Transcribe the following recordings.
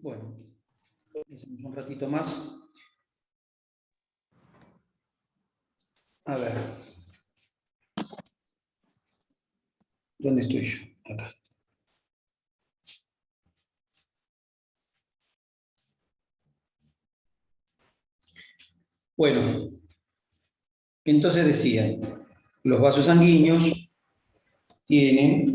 Bueno, hacemos un ratito más. A ver. ¿Dónde estoy yo? Acá. Bueno, entonces decía, los vasos sanguíneos tienen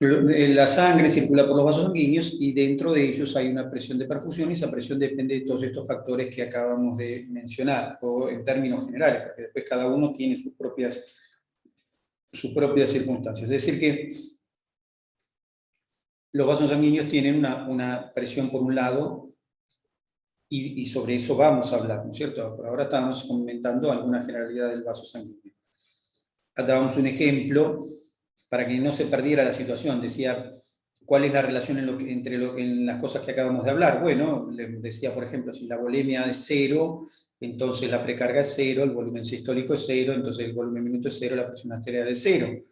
la sangre circula por los vasos sanguíneos y dentro de ellos hay una presión de perfusión y esa presión depende de todos estos factores que acabamos de mencionar, o en términos generales, porque después cada uno tiene sus propias circunstancias. Es decir que los vasos sanguíneos tienen una presión por un lado y sobre eso vamos a hablar, ¿no es cierto? Por ahora estamos comentando alguna generalidad del vaso sanguíneo. Dábamos un ejemplo para que no se perdiera la situación. Decía, ¿cuál es la relación en las cosas que acabamos de hablar? Bueno, les decía, por ejemplo, si la volemia es 0, entonces la precarga es 0, el volumen sistólico es 0, entonces el volumen minuto es 0, la presión arterial es 0.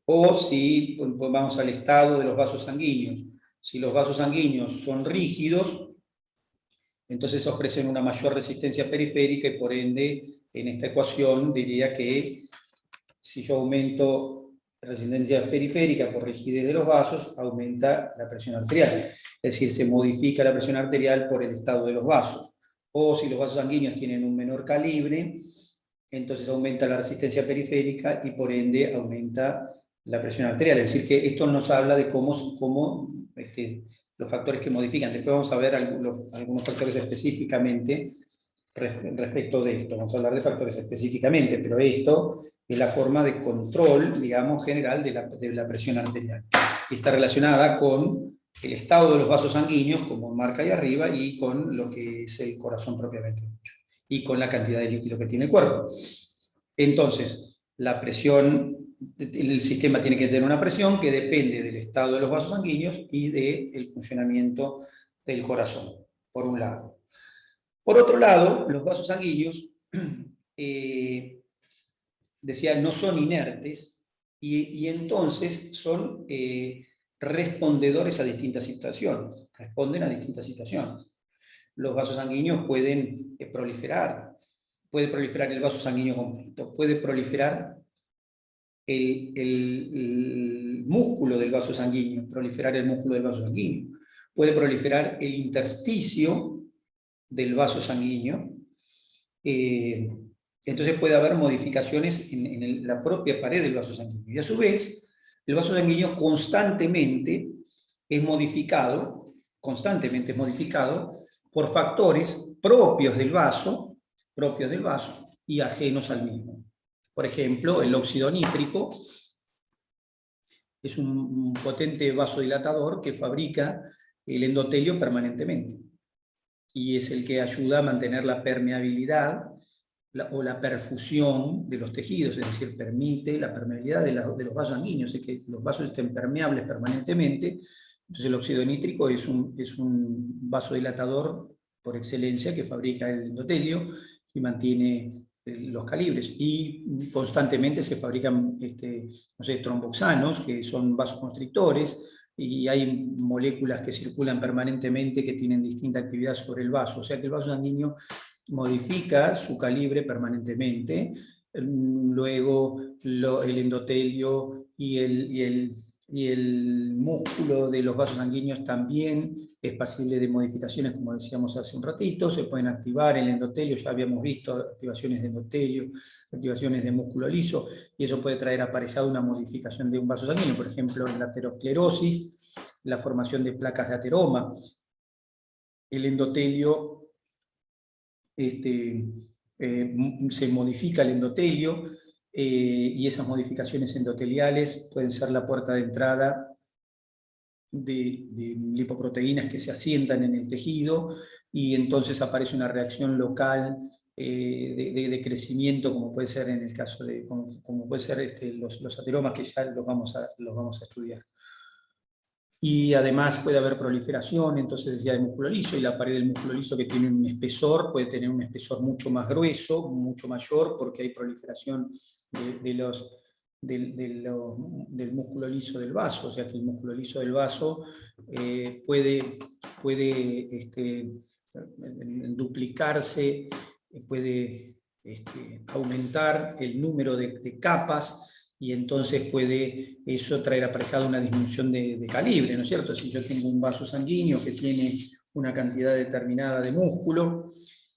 O si pues vamos al estado de los vasos sanguíneos. Si los vasos sanguíneos son rígidos, entonces ofrecen una mayor resistencia periférica y por ende, en esta ecuación diría que si yo aumento resistencia periférica por rigidez de los vasos, aumenta la presión arterial. Es decir, se modifica la presión arterial por el estado de los vasos. O si los vasos sanguíneos tienen un menor calibre, entonces aumenta la resistencia periférica y por ende aumenta la presión arterial. Es decir, que esto nos habla de cómo los factores que modifican. Después vamos a ver algunos factores específicamente respecto de esto. Vamos a hablar de factores específicamente, pero esto es la forma de control, digamos, general de la presión arterial. Y está relacionada con el estado de los vasos sanguíneos, como marca ahí arriba, y con lo que es el corazón propiamente dicho, y con la cantidad de líquido que tiene el cuerpo. Entonces, la presión, el sistema tiene que tener una presión que depende del estado de los vasos sanguíneos y del funcionamiento del corazón, por un lado. Por otro lado, los vasos sanguíneos, decía, no son inertes y entonces son respondedores a distintas situaciones, responden a distintas situaciones. Los vasos sanguíneos pueden proliferar, puede proliferar el vaso sanguíneo completo, puede proliferar el músculo del vaso sanguíneo, proliferar el músculo del vaso sanguíneo, puede proliferar el intersticio del vaso sanguíneo, entonces puede haber modificaciones en la propia pared del vaso sanguíneo. Y a su vez, el vaso sanguíneo constantemente es modificado por factores propios del vaso y ajenos al mismo. Por ejemplo, el óxido nítrico es un potente vasodilatador que fabrica el endotelio permanentemente. Y es el que ayuda a mantener la permeabilidad o la perfusión de los tejidos, es decir, permite la permeabilidad de los vasos sanguíneos, es que los vasos estén permeables permanentemente. Entonces el óxido nítrico es un vasodilatador por excelencia que fabrica el endotelio y mantiene los calibres, y constantemente se fabrican tromboxanos, que son vasoconstrictores, y hay moléculas que circulan permanentemente que tienen distinta actividad sobre el vaso, o sea que el vaso sanguíneo modifica su calibre permanentemente. Luego el endotelio y el músculo de los vasos sanguíneos también es pasible de modificaciones, como decíamos hace un ratito. Se pueden activar el endotelio, ya habíamos visto activaciones de endotelio, activaciones de músculo liso, y eso puede traer aparejado una modificación de un vaso sanguíneo, por ejemplo, en la aterosclerosis, la formación de placas de ateroma. El endotelio se modifica el endotelio, y esas modificaciones endoteliales pueden ser la puerta de entrada de lipoproteínas que se asientan en el tejido, y entonces aparece una reacción local de crecimiento, como puede ser en el caso de como puede ser los ateromas, que ya los vamos a estudiar. Y además puede haber proliferación, entonces decía, de músculo liso, y la pared del músculo liso, que tiene un espesor, puede tener un espesor mucho más grueso, mucho mayor, porque hay proliferación de del músculo liso del vaso, o sea que el músculo liso del vaso puede duplicarse, puede aumentar el número de capas, y entonces puede eso traer aparejado una disminución de calibre, ¿no es cierto? Si yo tengo un vaso sanguíneo que tiene una cantidad determinada de músculo,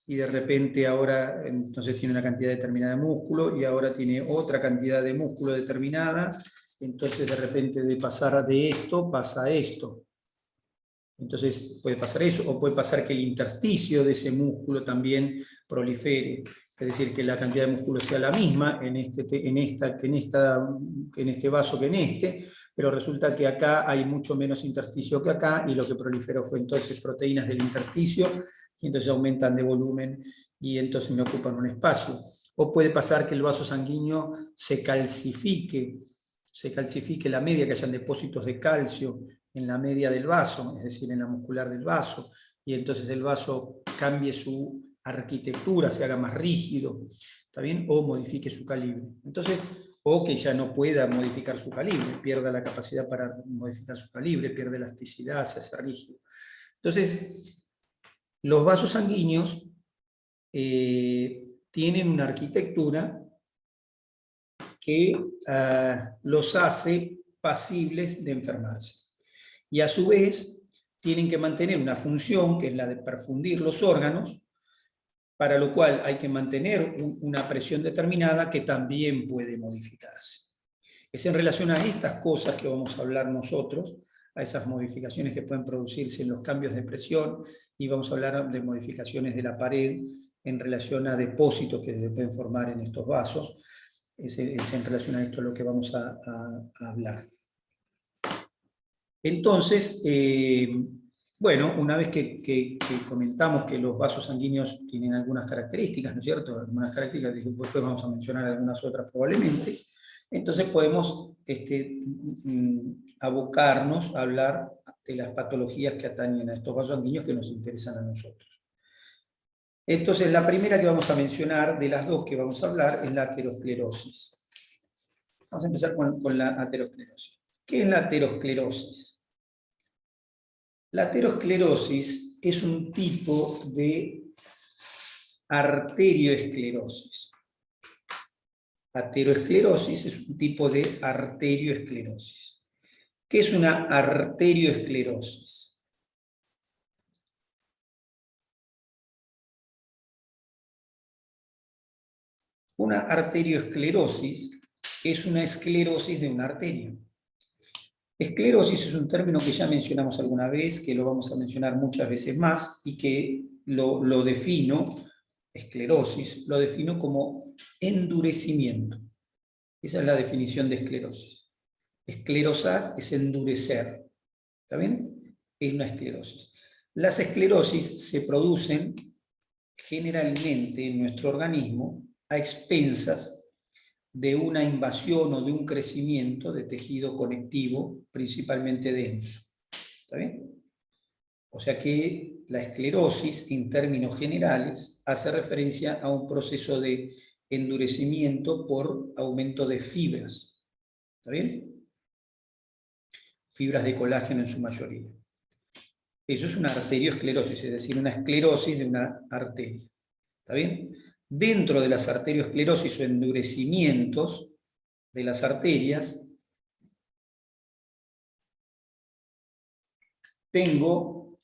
y de repente ahora entonces tiene una cantidad determinada de músculo, y ahora tiene otra cantidad de músculo determinada, entonces de repente de pasar de esto pasa a esto. Entonces puede pasar eso, o puede pasar que el intersticio de ese músculo también prolifere, es decir, que la cantidad de músculo sea la misma en este vaso que en este, pero resulta que acá hay mucho menos intersticio que acá, y lo que proliferó fue entonces proteínas del intersticio, y entonces aumentan de volumen y entonces me ocupan un espacio. O puede pasar que el vaso sanguíneo se calcifique la media, que hayan depósitos de calcio en la media del vaso, es decir, en la muscular del vaso, y entonces el vaso cambie su arquitectura, se haga más rígido, ¿está bien? O modifique su calibre. Entonces, o que ya no pueda modificar su calibre, pierda la capacidad para modificar su calibre, pierde elasticidad, se hace rígido. Entonces, los vasos sanguíneos tienen una arquitectura que los hace pasibles de enfermarse. Y a su vez tienen que mantener una función, que es la de perfundir los órganos, para lo cual hay que mantener una presión determinada que también puede modificarse. Es en relación a estas cosas que vamos a hablar nosotros, a esas modificaciones que pueden producirse en los cambios de presión, y vamos a hablar de modificaciones de la pared en relación a depósitos que se pueden formar en estos vasos. Es en relación a esto lo que vamos a hablar. Entonces, bueno, una vez que comentamos que los vasos sanguíneos tienen algunas características, ¿no es cierto? Algunas características, después vamos a mencionar algunas otras probablemente. Entonces podemos abocarnos a hablar de las patologías que atañen a estos vasos sanguíneos que nos interesan a nosotros. Entonces, la primera que vamos a mencionar, de las dos que vamos a hablar, es la aterosclerosis. Vamos a empezar con la aterosclerosis. ¿Qué es la aterosclerosis? La aterosclerosis es un tipo de arterioesclerosis. Aterosclerosis es un tipo de arterioesclerosis. ¿Qué es una arterioesclerosis? Una arterioesclerosis es una esclerosis de una arteria. Esclerosis es un término que ya mencionamos alguna vez, que lo vamos a mencionar muchas veces más, y que lo defino, esclerosis, lo defino como endurecimiento. Esa es la definición de esclerosis. Esclerosar es endurecer. ¿Está bien? Es una esclerosis. Las esclerosis se producen generalmente en nuestro organismo a expensas de una invasión o de un crecimiento de tejido conectivo principalmente denso. ¿Está bien? O sea que la esclerosis, en términos generales, hace referencia a un proceso de endurecimiento por aumento de fibras. ¿Está bien? Fibras de colágeno en su mayoría. Eso es una arterioesclerosis, es decir, una esclerosis de una arteria. ¿Está bien? Dentro de las arterioesclerosis o endurecimientos de las arterias, tengo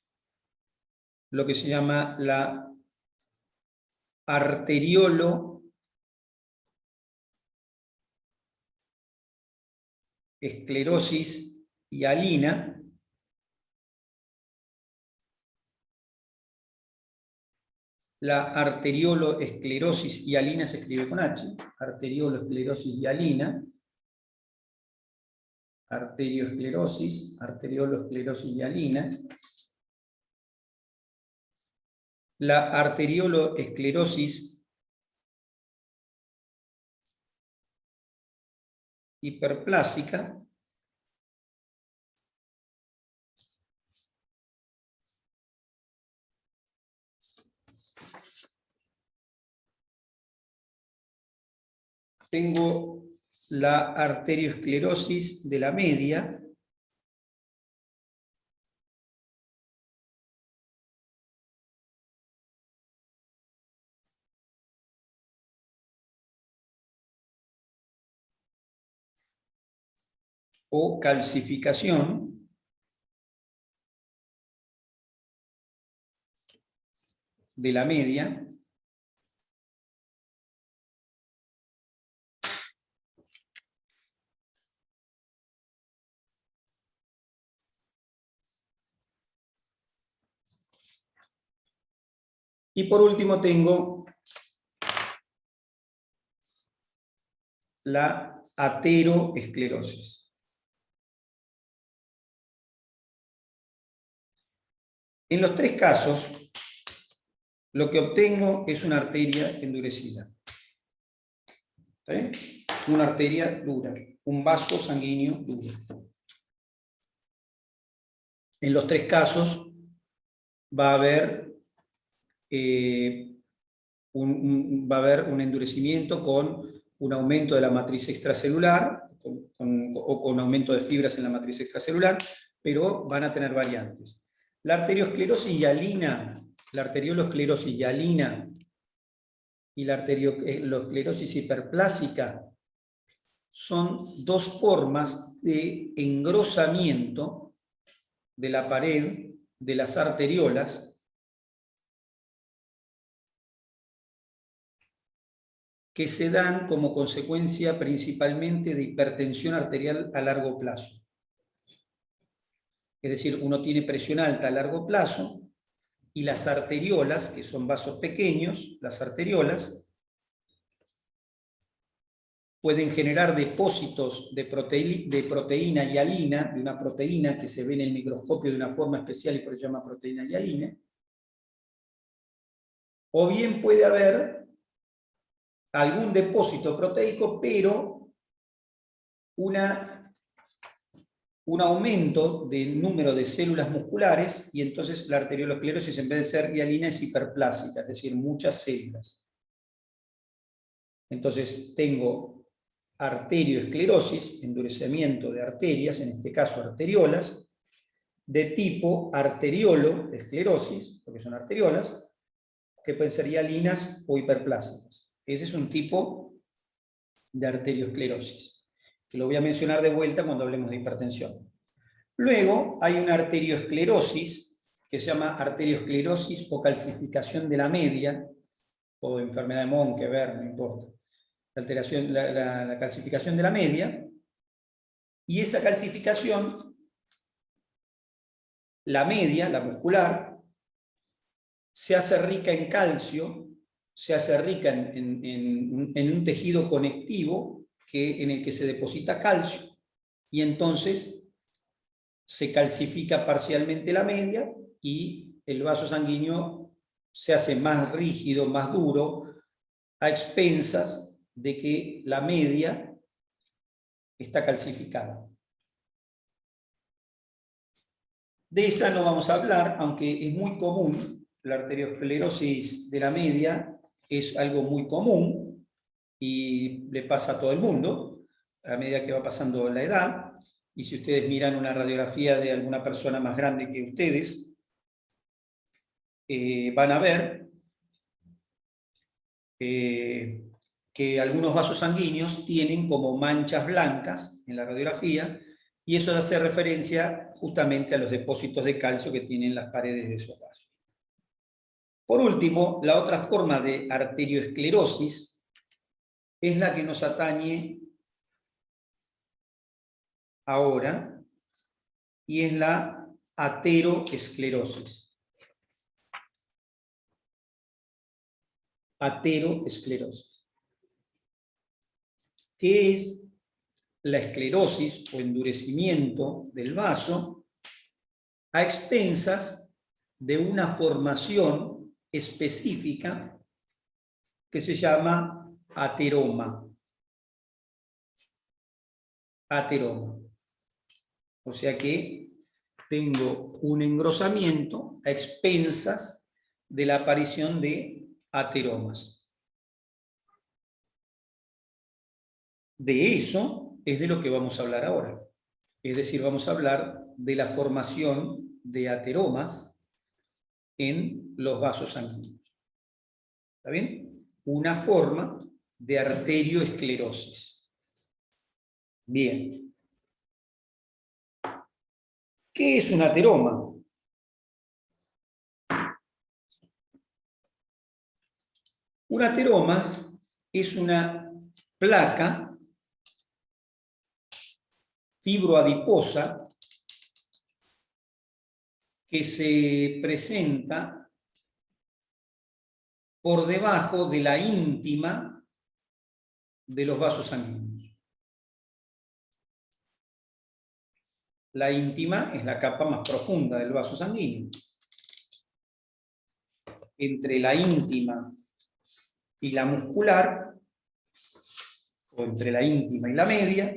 lo que se llama la arterioloesclerosis hialina, la arterioloesclerosis hialina se escribe con H, arterioloesclerosis hialina, arterioloesclerosis hialina, la arterioloesclerosis hiperplásica, tengo la arteriosclerosis de la media, o calcificación de la media, y por último tengo la ateroesclerosis. En los tres casos, lo que obtengo es una arteria endurecida. ¿Está bien? Una arteria dura, un vaso sanguíneo duro. En los tres casos va a haber, un endurecimiento con un aumento de la matriz extracelular, o con aumento de fibras en la matriz extracelular, pero van a tener variantes. La arteriosclerosis hialina, la arteriolosclerosis hialina y la arteriosclerosis hiperplásica son dos formas de engrosamiento de la pared de las arteriolas que se dan como consecuencia principalmente de hipertensión arterial a largo plazo. Es decir, uno tiene presión alta a largo plazo y las arteriolas, que son vasos pequeños, las arteriolas, pueden generar depósitos de proteína hialina, de una proteína que se ve en el microscopio de una forma especial y por eso se llama proteína hialina. O bien puede haber algún depósito proteico, pero un aumento del número de células musculares, y entonces la arteriolosclerosis, en vez de ser hialina, es hiperplásica, es decir, muchas células. Entonces tengo arterioesclerosis, endurecimiento de arterias, en este caso arteriolas, de tipo arterioloesclerosis, porque son arteriolas, que pueden ser hialinas o hiperplásicas. Ese es un tipo de arteriosclerosis, que lo voy a mencionar de vuelta cuando hablemos de hipertensión. Luego hay una arteriosclerosis que se llama arteriosclerosis o calcificación de la media, o enfermedad de Monkeberg, no importa. La calcificación de la media, y esa calcificación, la media, la muscular, se hace rica en calcio, se hace rica en un tejido conectivo en el que se deposita calcio, y entonces se calcifica parcialmente la media y el vaso sanguíneo se hace más rígido, más duro, a expensas de que la media está calcificada. De esa no vamos a hablar, aunque es muy común. La arteriosclerosis de la media es algo muy común y le pasa a todo el mundo a medida que va pasando la edad. Y si ustedes miran una radiografía de alguna persona más grande que ustedes, van a ver que algunos vasos sanguíneos tienen como manchas blancas en la radiografía, y eso hace referencia justamente a los depósitos de calcio que tienen las paredes de esos vasos. Por último, la otra forma de arterioesclerosis es la que nos atañe ahora, y es la ateroesclerosis. Ateroesclerosis. ¿Qué es la esclerosis o endurecimiento del vaso a expensas de una formación específica que se llama ateroma? Ateroma. O sea que tengo un engrosamiento a expensas de la aparición de ateromas. De eso es de lo que vamos a hablar ahora. Es decir, vamos a hablar de la formación de ateromas en los vasos sanguíneos. ¿Está bien? Una forma de arterioesclerosis. Bien. ¿Qué es un ateroma? Un ateroma es una placa fibroadiposa que se presenta por debajo de la íntima de los vasos sanguíneos. La íntima es la capa más profunda del vaso sanguíneo. Entre la íntima y la muscular, o entre la íntima y la media,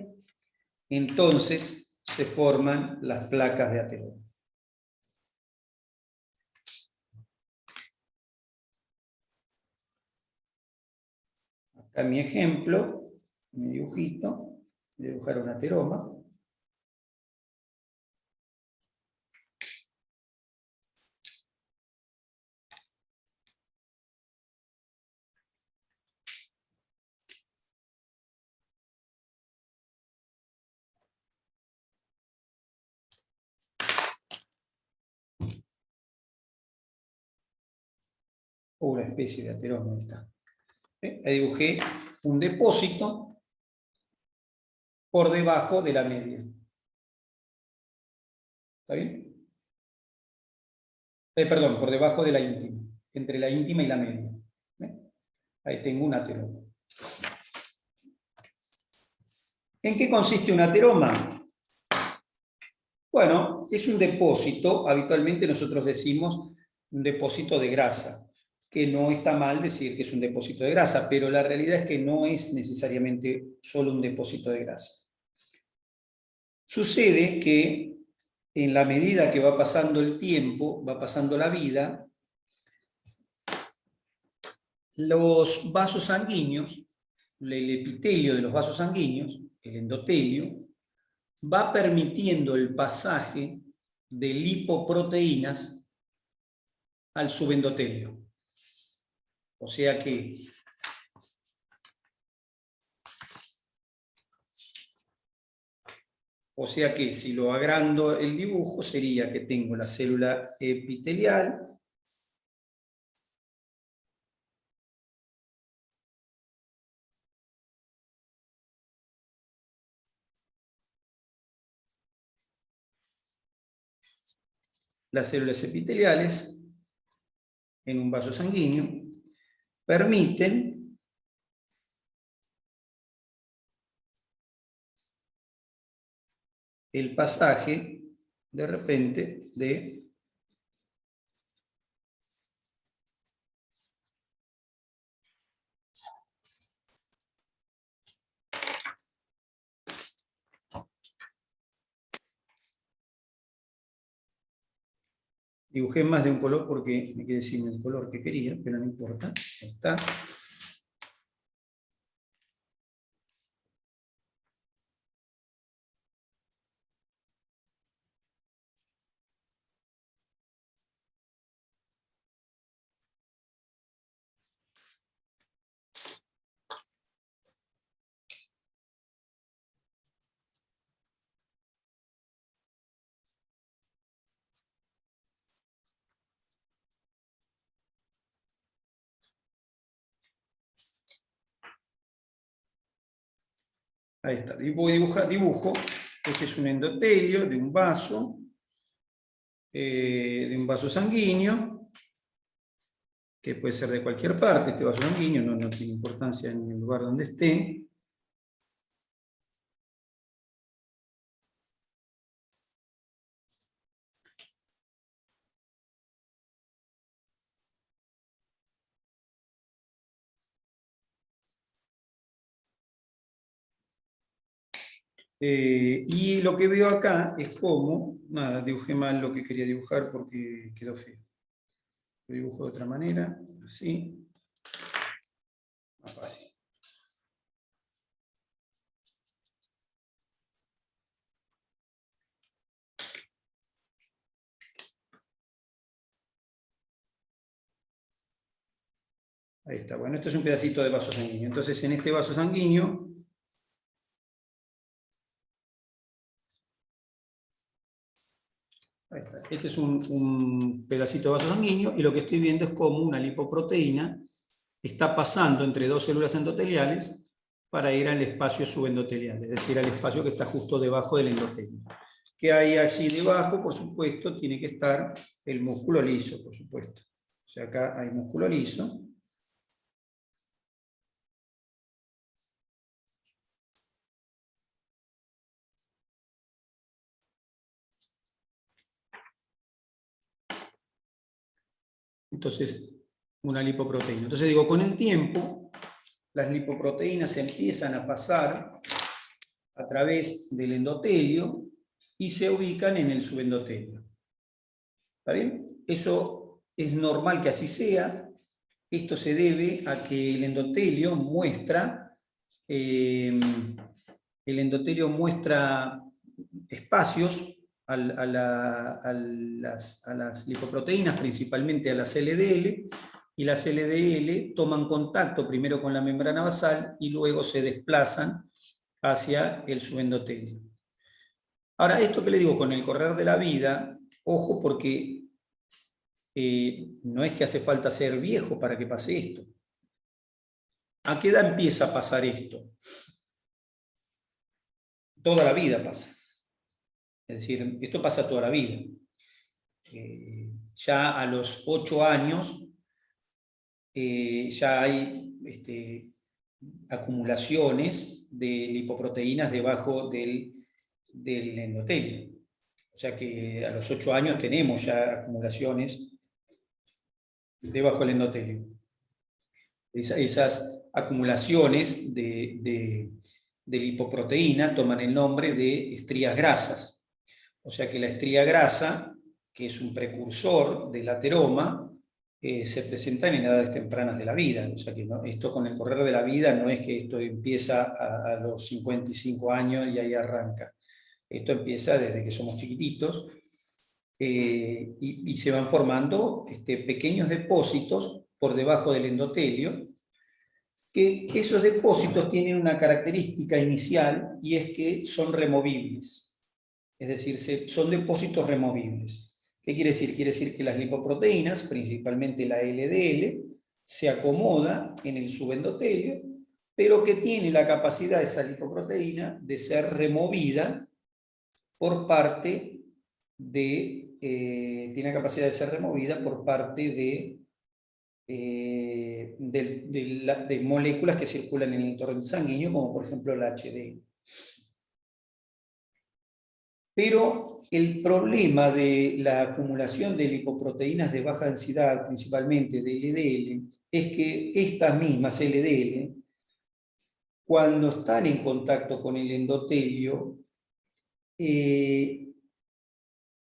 entonces se forman las placas de ateroma. Acá en mi ejemplo, mi dibujito, voy a dibujar un ateroma. O una especie de ateroma. Ahí dibujé un depósito por debajo de la media. ¿Está bien? Perdón, por debajo de la íntima. Entre la íntima y la media. Ahí tengo un ateroma. ¿En qué consiste un ateroma? Bueno, es un depósito, habitualmente nosotros decimos un depósito de grasa, que no está mal decir que es un depósito de grasa, pero la realidad es que no es necesariamente solo un depósito de grasa. Sucede que en la medida que va pasando el tiempo, va pasando la vida, los vasos sanguíneos, el epitelio de los vasos sanguíneos, el endotelio, va permitiendo el pasaje de lipoproteínas al subendotelio. O sea que si lo agrando el dibujo, sería que tengo la célula epitelial, las células epiteliales en un vaso sanguíneo permiten el pasaje de repente de dibujé más de un color porque me quedé sin el color que quería, pero no importa. Ahí está. Ahí está. Dibujo. Este es un endotelio de un vaso sanguíneo, que puede ser de cualquier parte. Este vaso sanguíneo no tiene importancia en el lugar donde esté. Y lo que veo acá es como, nada, dibujé mal lo que quería dibujar porque quedó feo. Lo dibujo de otra manera, así. Más fácil. Ahí está. Bueno, esto es un pedacito de vaso sanguíneo. Entonces, en este vaso sanguíneo, ahí está. Este es un pedacito de vaso sanguíneo, y lo que estoy viendo es cómo una lipoproteína está pasando entre dos células endoteliales para ir al espacio subendotelial, es decir, al espacio que está justo debajo del endotelio. Que hay así debajo, por supuesto, tiene que estar el músculo liso, por supuesto. O sea, acá hay músculo liso. Entonces, una lipoproteína. Entonces digo, con el tiempo, las lipoproteínas empiezan a pasar a través del endotelio y se ubican en el subendotelio. ¿Está bien? Eso es normal que así sea. Esto se debe a que el endotelio muestra espacios a las lipoproteínas, principalmente a las LDL, y las LDL toman contacto primero con la membrana basal y luego se desplazan hacia el subendotelio. Ahora, esto que le digo, con el correr de la vida, ojo, porque no es que hace falta ser viejo para que pase esto. ¿A qué edad empieza a pasar esto? Toda la vida pasa. Es decir, esto pasa toda la vida. Ya a los 8 años ya hay acumulaciones de lipoproteínas debajo del endotelio. O sea que a los 8 años tenemos ya acumulaciones debajo del endotelio. Esas acumulaciones de lipoproteína toman el nombre de estrías grasas. O sea que la estría grasa, que es un precursor del ateroma, se presenta en edades tempranas de la vida. O sea que esto con el correr de la vida no es que esto empieza a los 55 años y ahí arranca. Esto empieza desde que somos chiquititos y se van formando pequeños depósitos por debajo del endotelio, que esos depósitos tienen una característica inicial y es que son removibles. Es decir, son depósitos removibles. ¿Qué quiere decir? Quiere decir que las lipoproteínas, principalmente la LDL, se acomoda en el subendotelio, pero que tiene la capacidad esa lipoproteína de ser removida por parte de de moléculas que circulan en el torrente sanguíneo, como por ejemplo el HDL. Pero el problema de la acumulación de lipoproteínas de baja densidad, principalmente de LDL, es que estas mismas LDL, cuando están en contacto con el endotelio,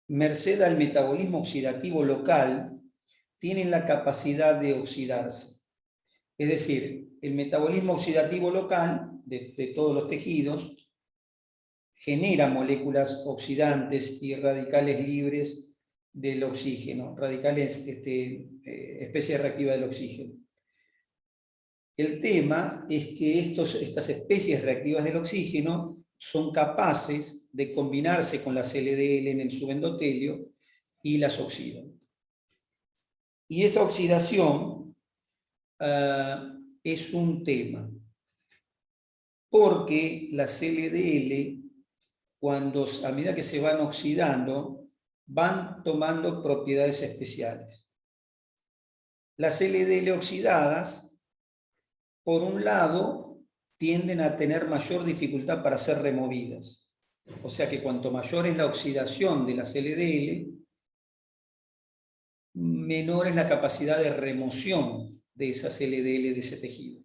merced al metabolismo oxidativo local, tienen la capacidad de oxidarse. Es decir, el metabolismo oxidativo local de todos los tejidos genera moléculas oxidantes y radicales libres del oxígeno, radicales, especies reactivas del oxígeno. El tema es que estas especies reactivas del oxígeno son capaces de combinarse con las LDL en el subendotelio y las oxidan. Y esa oxidación es un tema, porque las LDL, a medida que se van oxidando, van tomando propiedades especiales. Las LDL oxidadas, por un lado, tienden a tener mayor dificultad para ser removidas. O sea que cuanto mayor es la oxidación de las LDL, menor es la capacidad de remoción de esas LDL de ese tejido.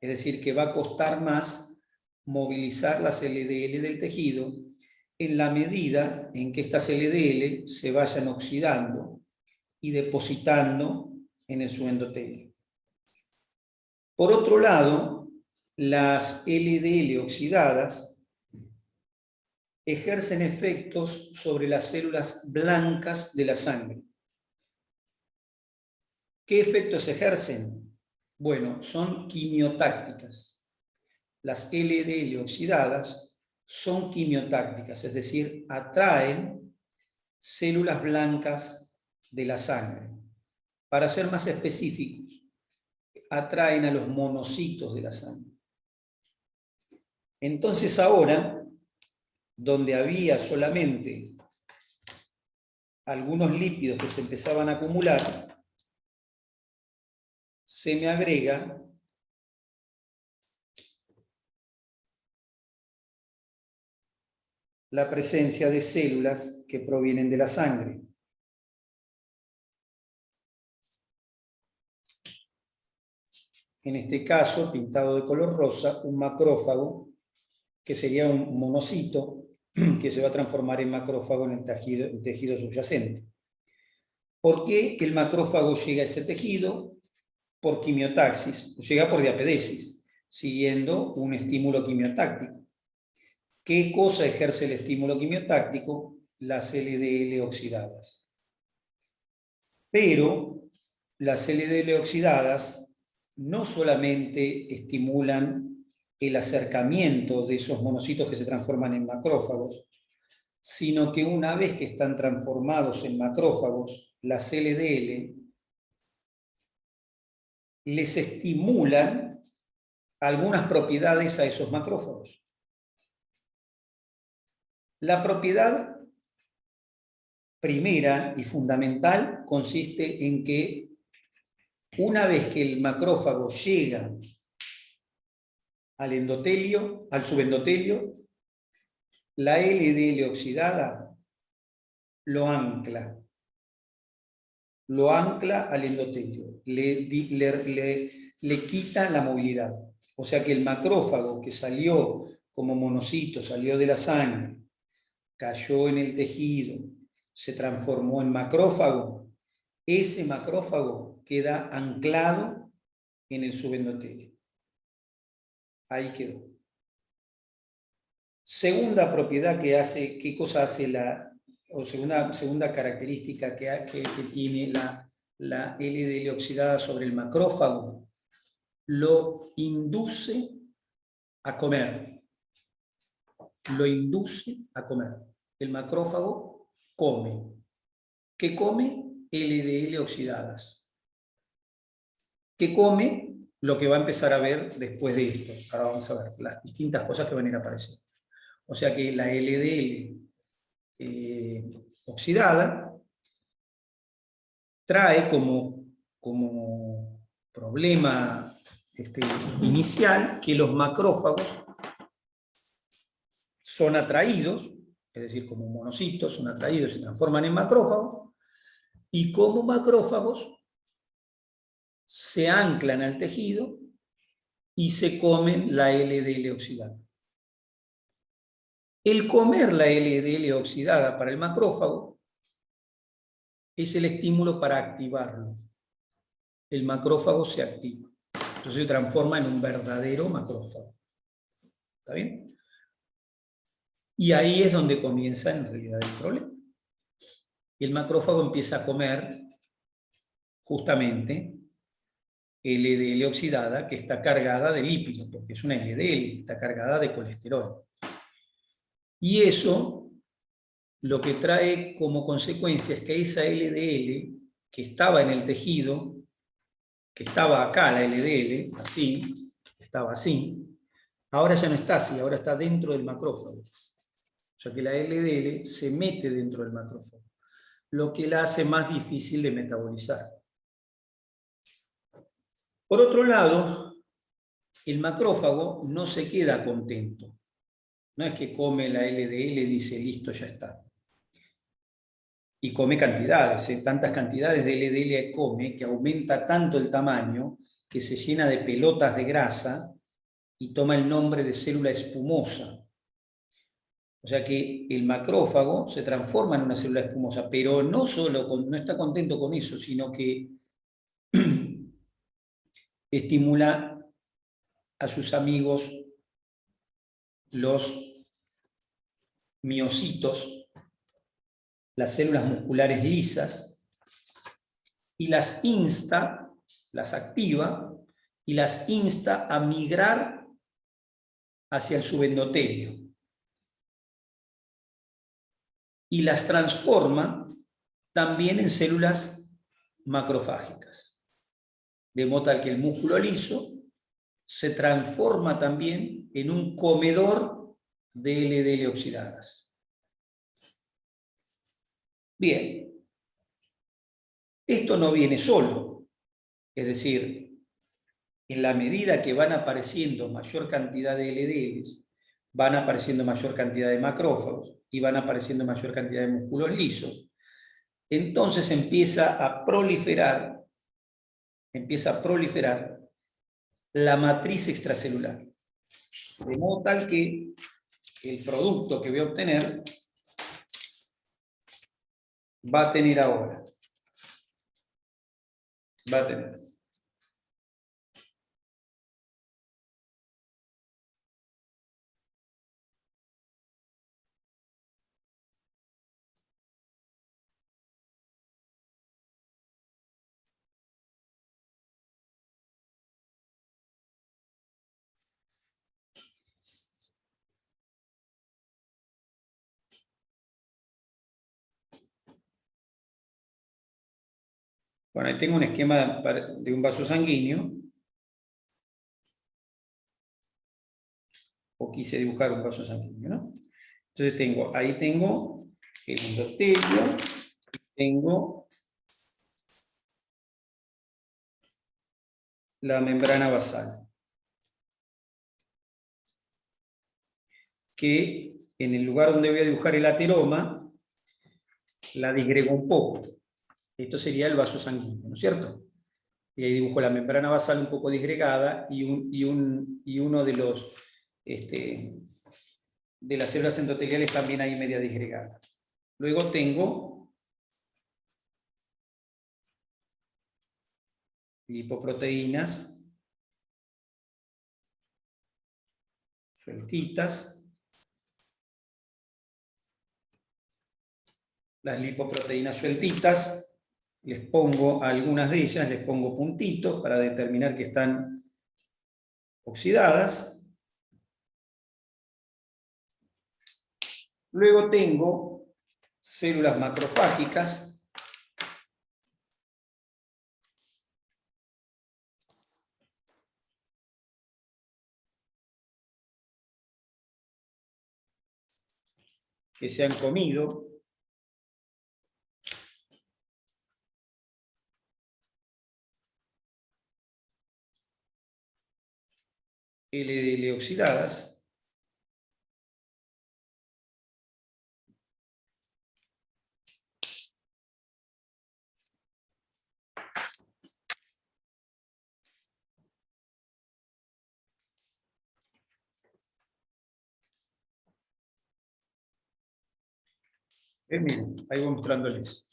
Es decir, que va a costar más movilizar las LDL del tejido en la medida en que estas LDL se vayan oxidando y depositando en el subendotelio. Por otro lado, las LDL oxidadas ejercen efectos sobre las células blancas de la sangre. ¿Qué efectos ejercen? Bueno, son quimiotácticas. Las LDL oxidadas son quimiotácticas, es decir, atraen células blancas de la sangre. Para ser más específicos, atraen a los monocitos de la sangre. Entonces ahora, donde había solamente algunos lípidos que se empezaban a acumular, se me agrega la presencia de células que provienen de la sangre. En este caso, pintado de color rosa, un macrófago, que sería un monocito, que se va a transformar en macrófago en el tejido subyacente. ¿Por qué el macrófago llega a ese tejido? Por quimiotaxis, llega por diapedesis, siguiendo un estímulo quimiotáctico. ¿Qué cosa ejerce el estímulo quimiotáctico? Las LDL oxidadas. Pero las LDL oxidadas no solamente estimulan el acercamiento de esos monocitos que se transforman en macrófagos, sino que una vez que están transformados en macrófagos, las LDL les estimulan algunas propiedades a esos macrófagos. La propiedad primera y fundamental consiste en que una vez que el macrófago llega al endotelio, al subendotelio, la LDL oxidada lo ancla al endotelio, le quita la movilidad. O sea que el macrófago que salió como monocito, salió de la sangre, cayó en el tejido, se transformó en macrófago, ese macrófago queda anclado en el subendotelio. Ahí quedó. Segunda propiedad que hace, ¿qué cosa hace o segunda característica que tiene la LDL oxidada sobre el macrófago? Lo induce a comer. Lo induce a comer. El macrófago come. ¿Qué come? LDL oxidadas. ¿Qué come? Lo que va a empezar a ver después de esto. Ahora vamos a ver las distintas cosas que van a ir apareciendo. O sea que la LDL oxidada trae como problema inicial que los macrófagos son atraídos, es decir, como monocitos son atraídos, se transforman en macrófagos, y como macrófagos se anclan al tejido y se comen la LDL oxidada. El comer la LDL oxidada para el macrófago es el estímulo para activarlo. El macrófago se activa. Entonces se transforma en un verdadero macrófago. ¿Está bien? Y ahí es donde comienza en realidad el problema. El macrófago empieza a comer justamente LDL oxidada que está cargada de lípidos, porque es una LDL, está cargada de colesterol. Y eso lo que trae como consecuencia es que esa LDL que estaba en el tejido, que estaba acá la LDL, así, estaba así, ahora ya no está así, ahora está dentro del macrófago. O sea que la LDL se mete dentro del macrófago, lo que la hace más difícil de metabolizar. Por otro lado, el macrófago no se queda contento. No es que come la LDL y dice, listo, ya está. Y come cantidades, tantas cantidades de LDL come que aumenta tanto el tamaño que se llena de pelotas de grasa y toma el nombre de célula espumosa. O sea que el macrófago se transforma en una célula espumosa, pero no solo no está contento con eso, sino que estimula a sus amigos los miocitos, las células musculares lisas, y las insta, las activa y las insta a migrar hacia el subendotelio. Y las transforma también en células macrofágicas. De modo tal que el músculo liso se transforma también en un comedor de LDL oxidadas. Bien, esto no viene solo, es decir, en la medida que van apareciendo mayor cantidad de LDLs, van apareciendo mayor cantidad de macrófagos y van apareciendo mayor cantidad de músculos lisos, entonces empieza a proliferar la matriz extracelular. De modo tal que el producto que voy a obtener va a tener ahora. Bueno, ahí tengo un esquema de un vaso sanguíneo. O quise dibujar un vaso sanguíneo, ¿no? Entonces ahí tengo el endotelio, tengo la membrana basal, que en el lugar donde voy a dibujar el ateroma, la disgrego un poco. Esto sería el vaso sanguíneo, ¿no es cierto? Y ahí dibujo la membrana basal un poco disgregada y uno de los de las células endoteliales también ahí media disgregada. Luego tengo lipoproteínas sueltitas. Las lipoproteínas sueltitas, les pongo a algunas de ellas, les pongo puntitos para determinar que están oxidadas. Luego tengo células macrofágicas, que se han comido LDL oxidadas. Miren, ahí voy mostrándoles.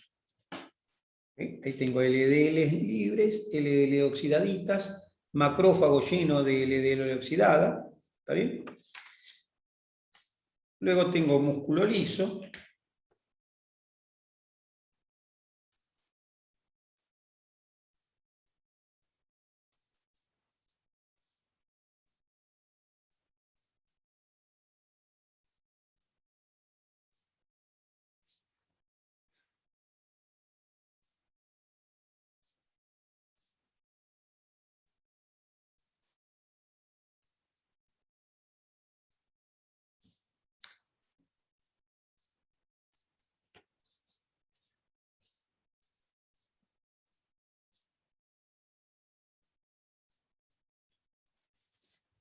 Ahí tengo LDL libres, LDL oxidaditas, macrófago lleno de LDL oxidada. ¿Está bien? Luego tengo músculo liso.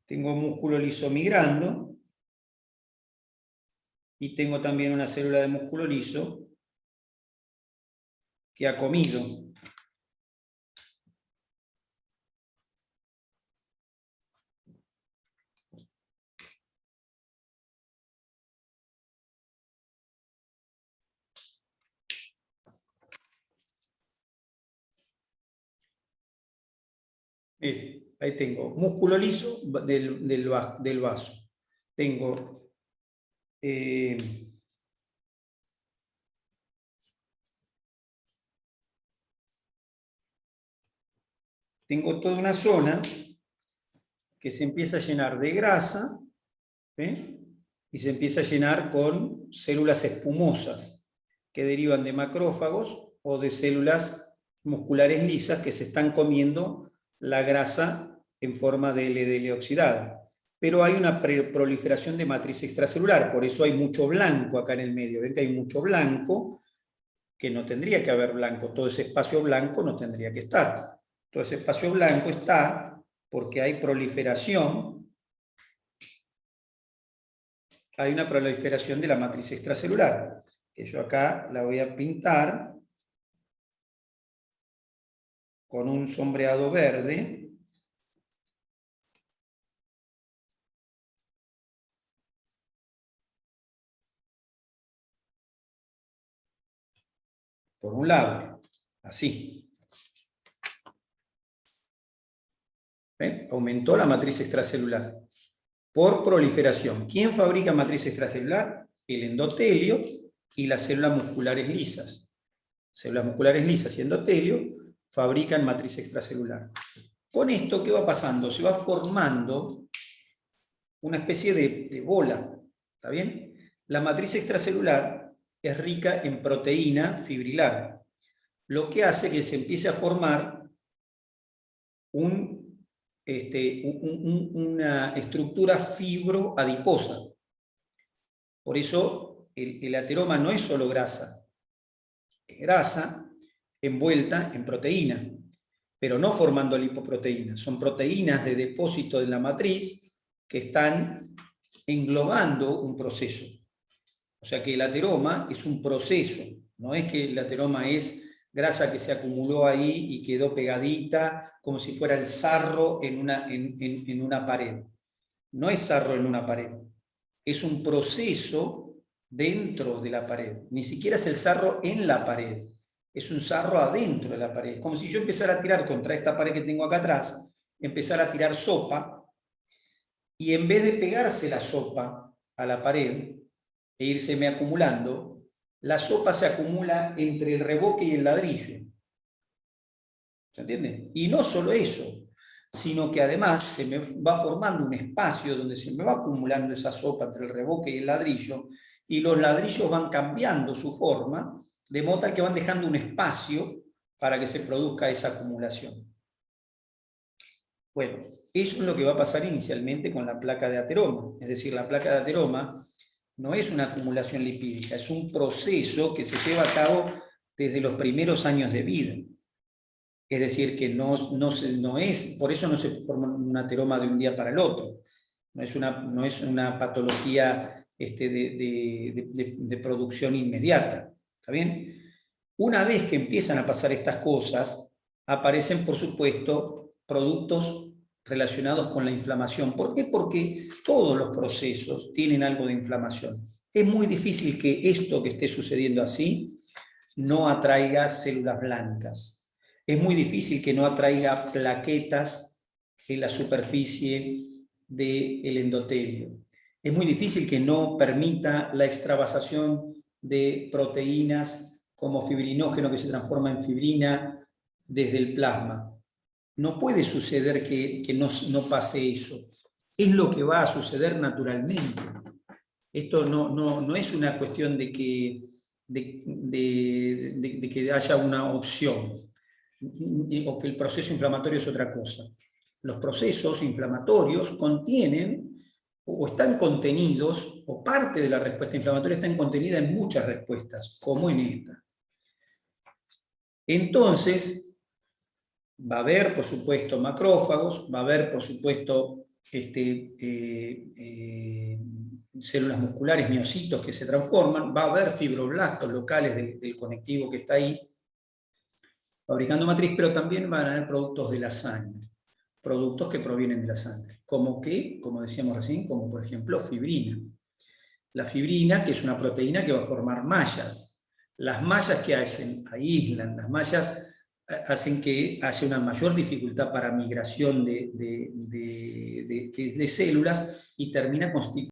Tengo músculo liso migrando. Y tengo también una célula de músculo liso que ha comido. Ahí tengo músculo liso del vaso. Tengo tengo toda una zona que se empieza a llenar de grasa, y se empieza a llenar con células espumosas que derivan de macrófagos o de células musculares lisas que se están comiendo la grasa en forma de LDL oxidada. Pero hay una proliferación de matriz extracelular, por eso hay mucho blanco acá en el medio. Ven que hay mucho blanco, que no tendría que haber blanco. Todo ese espacio blanco no tendría que estar. Todo ese espacio blanco está porque hay proliferación. Hay una proliferación de la matriz extracelular, que yo acá la voy a pintar con un sombreado verde. Por un lado, así. ¿Ven? Aumentó la matriz extracelular por proliferación. ¿Quién fabrica matriz extracelular? El endotelio y las células musculares lisas. Células musculares lisas y endotelio fabrican matriz extracelular. Con esto, ¿qué va pasando? Se va formando una especie de bola. ¿Está bien? La matriz extracelular es rica en proteína fibrilar, lo que hace que se empiece a formar una estructura fibroadiposa. Por eso el ateroma no es solo grasa, es grasa envuelta en proteína, pero no formando lipoproteínas, son proteínas de depósito de la matriz que están englobando un proceso. O sea que el ateroma es un proceso, no es que el ateroma es grasa que se acumuló ahí y quedó pegadita, como si fuera el sarro en una pared. No es sarro en una pared, es un proceso dentro de la pared. Ni siquiera es el sarro en la pared, es un sarro adentro de la pared. Como si yo empezara a tirar contra esta pared que tengo acá atrás, empezara a tirar sopa, y en vez de pegarse la sopa a la pared e írseme acumulando, la sopa se acumula entre el revoque y el ladrillo. ¿Se entiende? Y no solo eso, sino que además se me va formando un espacio donde se me va acumulando esa sopa entre el revoque y el ladrillo, y los ladrillos van cambiando su forma, de modo que van dejando un espacio para que se produzca esa acumulación. Bueno, eso es lo que va a pasar inicialmente con la placa de ateroma. Es decir, la placa de ateroma no es una acumulación lipídica, es un proceso que se lleva a cabo desde los primeros años de vida. Es decir, que no es, por eso no se forma un ateroma de un día para el otro. No es una patología de producción inmediata. ¿Está bien? Una vez que empiezan a pasar estas cosas, aparecen, por supuesto, productos relacionados con la inflamación. ¿Por qué? Porque todos los procesos tienen algo de inflamación. Es muy difícil que esto que esté sucediendo así no atraiga células blancas. Es muy difícil que no atraiga plaquetas en la superficie del endotelio. Es muy difícil que no permita la extravasación de proteínas como fibrinógeno que se transforma en fibrina desde el plasma. No puede suceder que no pase eso. Es lo que va a suceder naturalmente. Esto no es una cuestión de que haya una opción o que el proceso inflamatorio es otra cosa. Los procesos inflamatorios contienen o están contenidos, o parte de la respuesta inflamatoria está contenida en muchas respuestas, como en esta. Entonces, va a haber, por supuesto, macrófagos, va a haber, por supuesto, células musculares, miocitos que se transforman, va a haber fibroblastos locales del conectivo que está ahí, fabricando matriz, pero también van a haber productos de la sangre, productos que provienen de la sangre, como decíamos recién, como por ejemplo fibrina. La fibrina, que es una proteína que va a formar mallas. Las mallas que hacen, aíslan, las mallas hacen que haya una mayor dificultad para migración de células y termina constituyendo